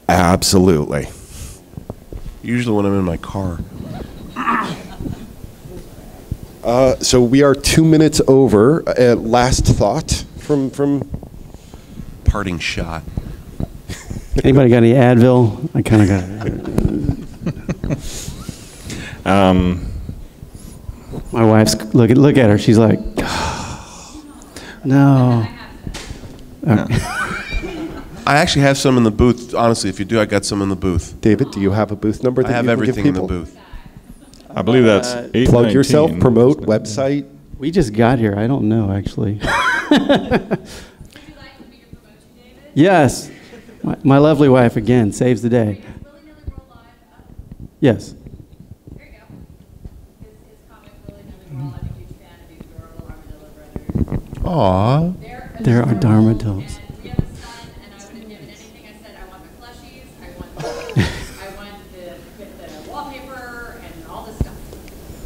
Absolutely. Usually when I'm in my car. So we are 2 minutes over. Last thought from Parting shot. Anybody got any Advil? I kind of got it. My wife's look at her. She's like, oh, no. I actually have some in the booth. Honestly, if you do, I got some in the booth. David, do you have a booth number that I have you can everything give in the people? booth. I believe that's 819. Plug yourself, promote, website. We just got here. I don't know, actually. Would you like for me to promote you, David? Yes. My lovely wife, again, saves the day. Willy-nilly Roll Live. Yes. Here you go. His comic Willy-nilly Roll. I'm a huge fan of these adorable Armadillo brothers. There are Darmadillos. And we have a son, and I would have given anything. I said, I want the plushies, I want the wallpaper, and all this stuff.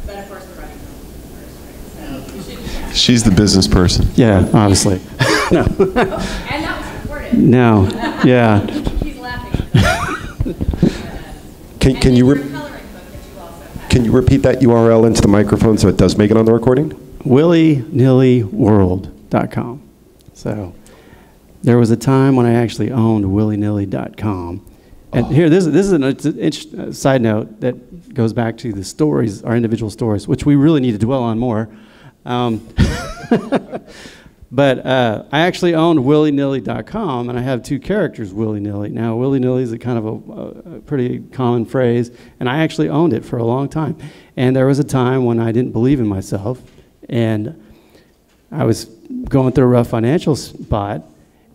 But of course, the writing comes first, right? So you should She's the business person. Yeah, obviously. No. And that was recorded. No. Yeah. He's laughing. Can you can you repeat that URL into the microphone so it does make it on the recording? willynillyworld.com. So there was a time when I actually owned willynilly.com. And here, this is a side note that goes back to the stories, our individual stories, which we really need to dwell on more. But I actually owned willynilly.com, and I have two characters, willy-nilly. Now, willy-nilly is a kind of a pretty common phrase, and I actually owned it for a long time. And there was a time when I didn't believe in myself, and I was going through a rough financial spot,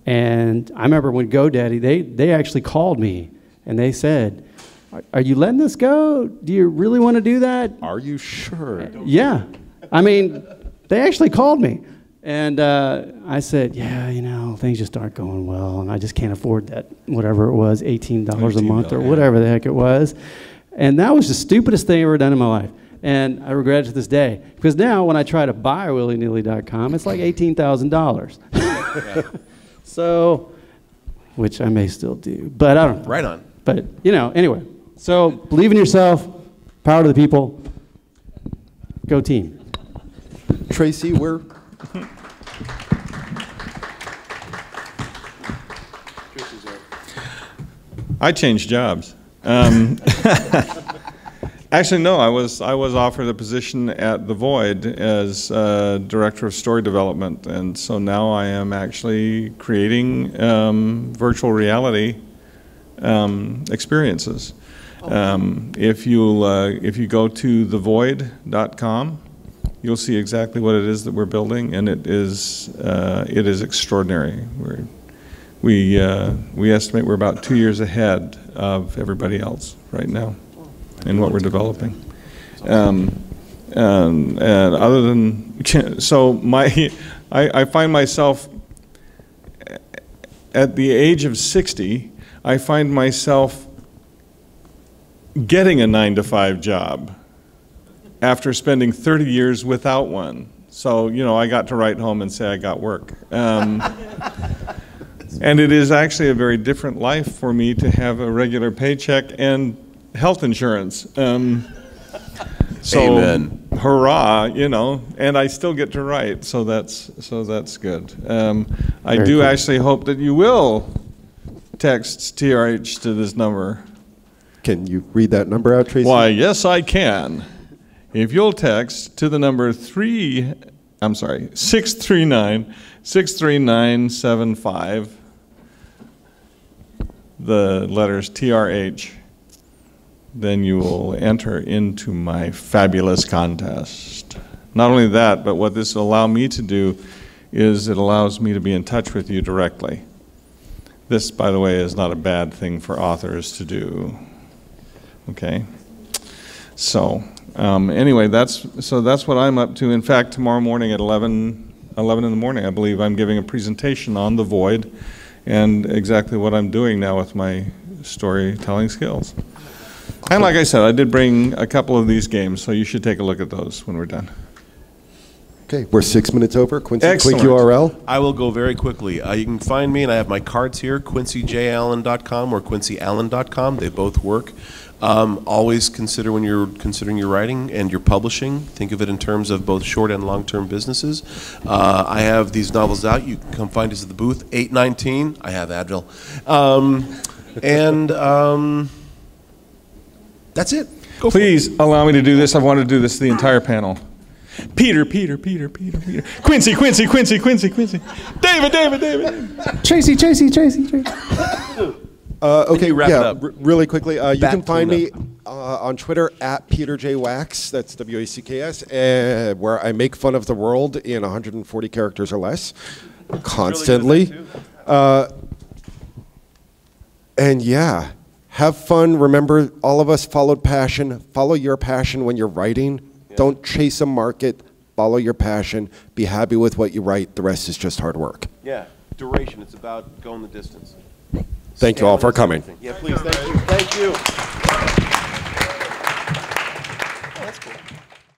and I remember when GoDaddy, they actually called me, and they said, are you letting this go? Do you really want to do that? Are you sure? Yeah. I mean, they actually called me. And I said, yeah, you know, things just aren't going well, and I just can't afford that, whatever it was, $18 a month or whatever the heck it was. And that was the stupidest thing I've ever done in my life. And I regret it to this day. Because now when I try to buy willynilly.com, it's like $18,000. So, which I may still do, but I don't know. Right on. But, you know, anyway. So believe in yourself, power to the people, go team. Tracy, we're... I changed jobs. Actually, no. I was offered a position at The Void as director of story development, and so now I am actually creating virtual reality experiences. If you go to thevoid.com, you'll see exactly what it is that we're building, and it is extraordinary. We estimate we're about 2 years ahead of everybody else right now in what we're developing. And other than, so I find myself at the age of 60, I find myself getting a 9-to-5 job after spending 30 years without one. So, you know, I got to write home and say I got work. And it is actually a very different life for me to have a regular paycheck and health insurance. So, Amen. Hurrah, you know, and I still get to write, so that's good. I do actually hope that you will text TRH to this number. Can you read that number out, Tracy? Why, yes, I can. If you'll text to the number 639-63975, the letters TRH, then you will enter into my fabulous contest. Not only that, but what this will allow me to do is it allows me to be in touch with you directly. This, by the way, is not a bad thing for authors to do. Okay? So, anyway, that's what I'm up to. In fact, tomorrow morning at 11 in the morning, I believe, I'm giving a presentation on The Void and exactly what I'm doing now with my storytelling skills. And like I said, I did bring a couple of these games, so you should take a look at those when we're done. Okay, we're 6 minutes over. Quincy, Excellent. quick URL. I will go very quickly. You can find me, and I have my cards here, quincyjallen.com or quincyallen.com. They both work. Always consider when you're considering your writing and your publishing, think of it in terms of both short and long-term businesses. I have these novels out. You can come find us at the booth, 819. I have Advil. That's it. Go Please allow me to do this. I want to do this to the entire panel. Peter. Quincy. David. Tracy. Okay, wrap it up? Really quickly, you Back can find me cleanup. on Twitter at Peter J. Wacks, that's W-A-C-K-S, where I make fun of the world in 140 characters or less, constantly. And yeah, have fun. Remember, all of us followed passion. Follow your passion when you're writing. Yeah. Don't chase a market. Follow your passion. Be happy with what you write. The rest is just hard work. Yeah, duration. It's about going the distance. Thank you all for coming. Yeah, please. Thank you. Thank you. Oh, that's cool.